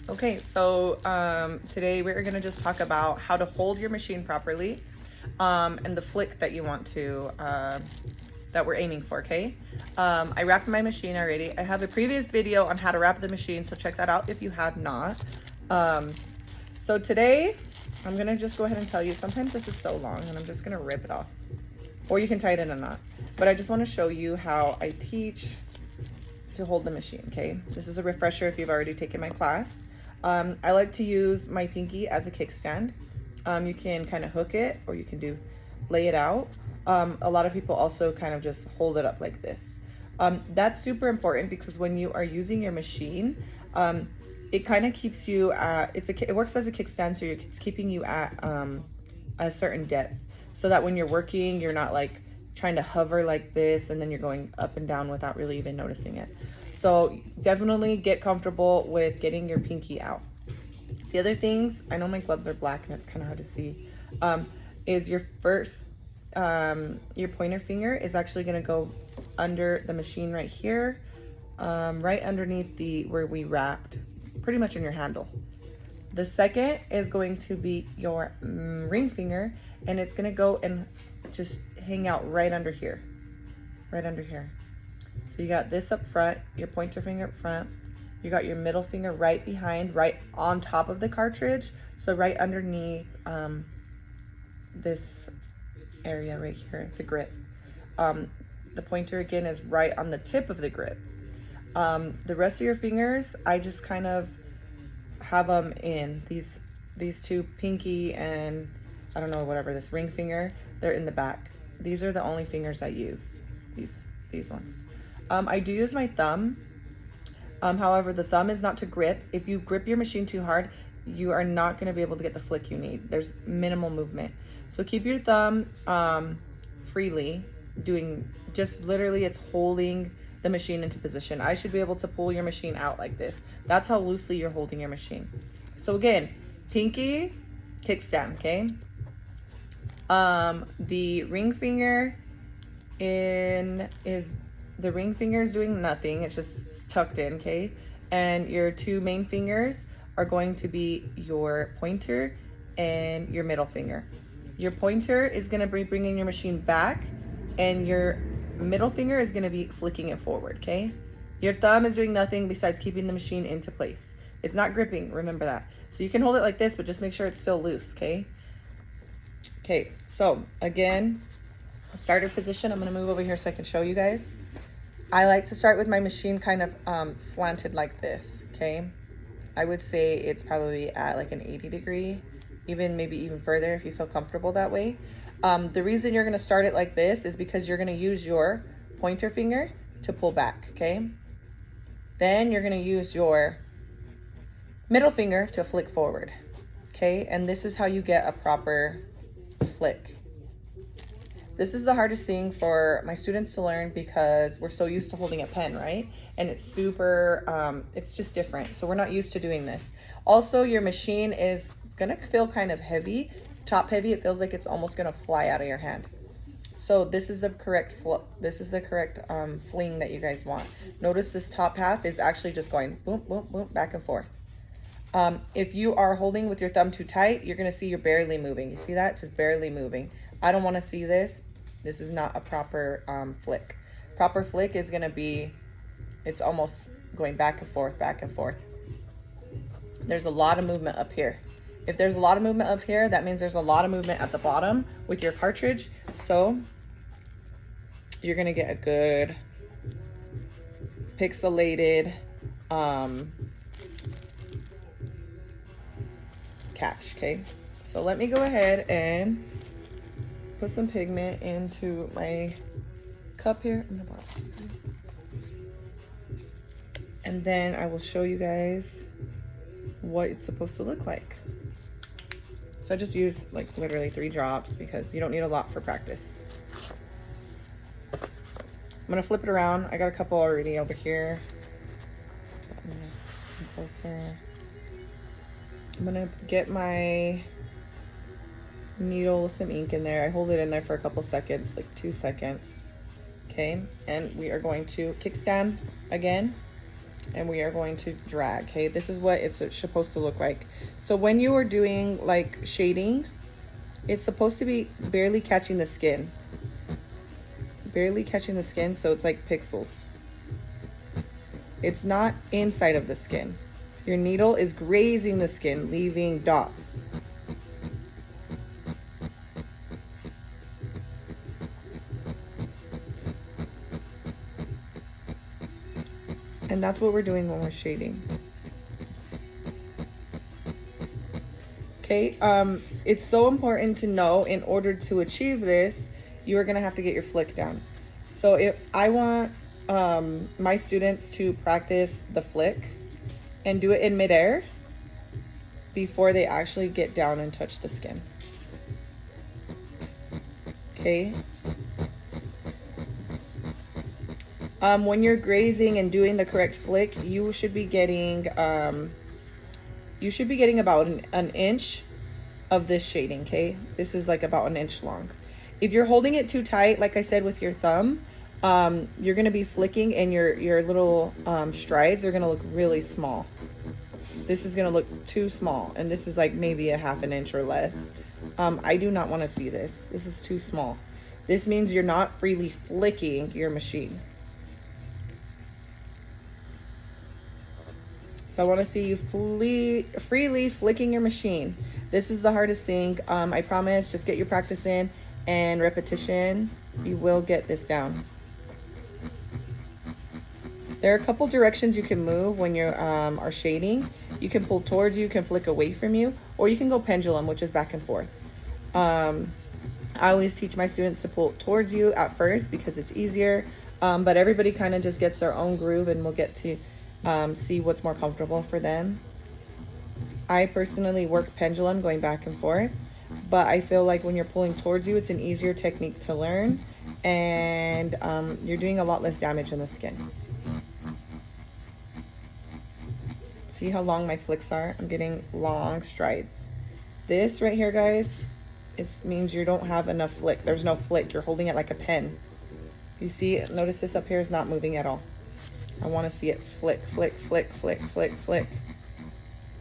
Okay, so today we're gonna just talk about how to hold your machine properly and the flick that you want to, that we're aiming for, okay? I wrapped my machine already. I have a previous video on how to wrap the machine, so check that out if you have not. So today, I'm gonna just go ahead and tell you, sometimes this is so long and I'm just gonna rip it off. Or you can tie it in a knot. But I just wanna show you how I teach to hold the machine, okay? This is a refresher if you've already taken my class. I like to use my pinky as a kickstand. You can kind of hook it or you can lay it out. A lot of people also kind of just hold it up like this. That's super important because when you are using your machine, it kind of keeps you at, it works as a kickstand, so it's keeping you at a certain depth so that when you're working, you're not like trying to hover like this and then you're going up and down without really even noticing it. So definitely get comfortable with getting your pinky out. The other things, I know my gloves are black and it's kind of hard to see, is your your pointer finger is actually going to go under the machine right here, right underneath where we wrapped, pretty much in your handle. The second is going to be your ring finger, and it's going to go and just hang out right under here, right under here. So you got this up front, your pointer finger up front. You got your middle finger right behind, right on top of the cartridge. So right underneath this area right here, the grip. The pointer again is right on the tip of the grip. The rest of your fingers, I just kind of have them in these two, pinky and I don't know, whatever, this ring finger, they're in the back. These are the only fingers I use, these ones. I do use my thumb. However, the thumb is not to grip. If you grip your machine too hard, you are not going to be able to get the flick you need. There's minimal movement. So keep your thumb freely, doing just literally it's holding the machine into position. I should be able to pull your machine out like this. That's how loosely you're holding your machine. So again, pinky, kickstand, okay? The ring finger the ring finger is doing nothing. It's just tucked in, okay? And your two main fingers are going to be your pointer and your middle finger. Your pointer is going to be bringing your machine back, and your middle finger is going to be flicking it forward, okay? Your thumb is doing nothing besides keeping the machine into place. It's not gripping, remember that. So you can hold it like this, but just make sure it's still loose, okay? Okay, so again, starter position. I'm going to move over here so I can show you guys. I like to start with my machine kind of slanted like this, okay? I would say it's probably at like an 80 degree, maybe even further if you feel comfortable that way. The reason you're going to start it like this is because you're going to use your pointer finger to pull back, okay? Then you're going to use your middle finger to flick forward, okay? And this is how you get a proper flick. This is the hardest thing for my students to learn because we're so used to holding a pen, right? And it's super, it's just different. So we're not used to doing this. Also, your machine is gonna feel kind of heavy, top heavy. It feels like it's almost gonna fly out of your hand. So this is the correct fling that you guys want. Notice this top half is actually just going boom, boom, boom, back and forth. If you are holding with your thumb too tight, you're gonna see you're barely moving. You see that? Just barely moving. I don't want to see this. This is not a proper flick. Proper flick is going to be, it's almost going back and forth, back and forth. There's a lot of movement up here. If there's a lot of movement up here, that means there's a lot of movement at the bottom with your cartridge. So you're going to get a good pixelated catch, okay? So let me go ahead and put some pigment into my cup here. I'm gonna borrow some first. And then I will show you guys what it's supposed to look like. So I just use like literally 3 drops because you don't need a lot for practice. I'm gonna flip it around. I got a couple already over here. Come closer. I'm gonna get my needle with some ink in there. I hold it in there for a couple seconds, like 2 seconds. Okay, and we are going to kickstand again. and we are going to drag. Okay, this is what it's supposed to look like. So when you are doing like shading, it's supposed to be barely catching the skin. Barely catching the skin, so it's like pixels. It's not inside of the skin. Your needle is grazing the skin, leaving dots. And that's what we're doing when we're shading. Okay, it's so important to know, in order to achieve this, you are gonna have to get your flick down. So if I want my students to practice the flick and do it in midair before they actually get down and touch the skin. Okay. When you're grazing and doing the correct flick, you should be getting about an inch of this shading. Okay, this is like about an inch long. If you're holding it too tight, like I said, with your thumb, you're gonna be flicking, and your little strides are gonna look really small. This is gonna look too small, and this is like maybe a half an inch or less. I do not want to see this. This is too small. This means you're not freely flicking your machine. So I want to see you freely flicking your machine. This is the hardest thing. I promise, just get your practice in and repetition. You will get this down. There are a couple directions you can move when you are shading. You can pull towards you, you can flick away from you, or you can go pendulum, which is back and forth. I always teach my students to pull towards you at first because it's easier, but everybody kind of just gets their own groove, and we'll get to see what's more comfortable for them. I personally work pendulum, going back and forth, but I feel like when you're pulling towards you, it's an easier technique to learn, and you're doing a lot less damage in the skin. See how long my flicks are? I'm getting long strides. This right here, guys, it means you don't have enough flick. There's no flick. You're holding it like a pen. You see, notice this up here is not moving at all. I want to see it flick, flick, flick, flick, flick, flick.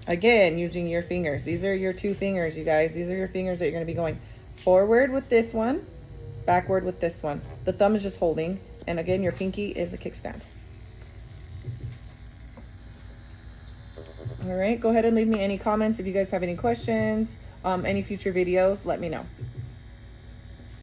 Again, using your fingers. These are your two fingers, you guys. These are your fingers that you're going to be going forward with this one, backward with this one. The thumb is just holding, and again, your pinky is a kickstand. All right, go ahead and leave me any comments if you guys have any questions, any future videos, let me know.